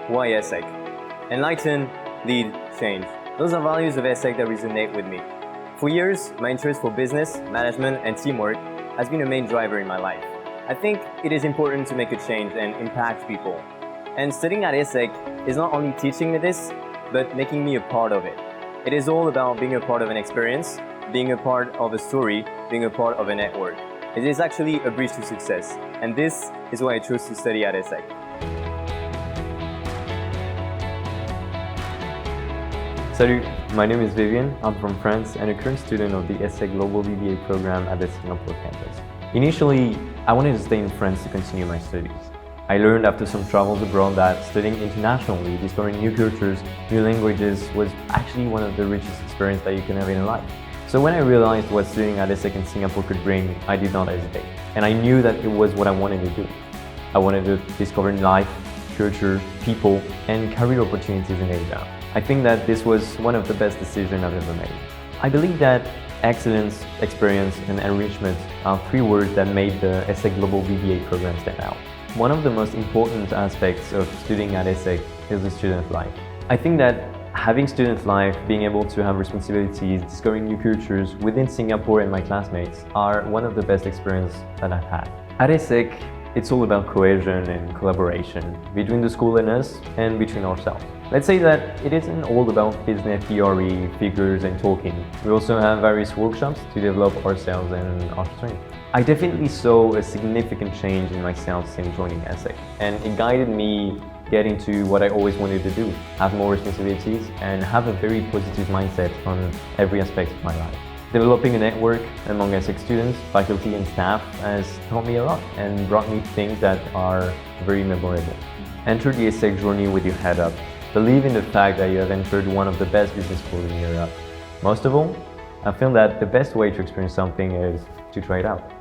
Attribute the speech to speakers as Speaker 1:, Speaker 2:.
Speaker 1: why ESSEC? Enlighten, lead, change. Those are values of ESSEC that resonate with me. For years, my interest for business, management, and teamwork has been a main driver in my life. I think it is important to make a change and impact people. And studying at ESSEC is not only teaching me this, but making me a part of it. It is all about being a part of an experience, being a part of a story, being a part of a network. It is actually a bridge to success, and this is why I chose to study at ESSEC.
Speaker 2: Salut, my name is Vivien, I'm from France and a current student of the ESSEC Global BBA program at the Singapore campus. Initially, I wanted to stay in France to continue my studies. I learned after some travels abroad that studying internationally, discovering new cultures, new languages was actually one of the richest experiences that you can have in life. So when I realized what studying at ESSEC in Singapore could bring, I did not hesitate. And I knew that it was what I wanted to do. I wanted to discover life, culture, people, and career opportunities in Asia. I think that this was one of the best decisions I've ever made. I believe that excellence, experience, and enrichment are three words that made the ESSEC Global BBA program stand out. One of the most important aspects of studying at ESSEC is the student life. I think that having student life, being able to have responsibilities, discovering new cultures within Singapore and my classmates are one of the best experiences that I've had. At ESSEC, it's all about cohesion and collaboration between the school and us and between ourselves. Let's say that it isn't all about business theory, figures, and talking. We also have various workshops to develop ourselves and our strengths. I definitely saw a significant change in myself since joining ESSEC, and it guided me getting to what I always wanted to do, have more responsibilities and have a very positive mindset on every aspect of my life. Developing a network among ESSEC students, faculty and staff has taught me a lot and brought me things that are very memorable. Enter the ESSEC journey with your head up. Believe in the fact that you have entered one of the best business schools in Europe. Most of all, I feel that the best way to experience something is to try it out.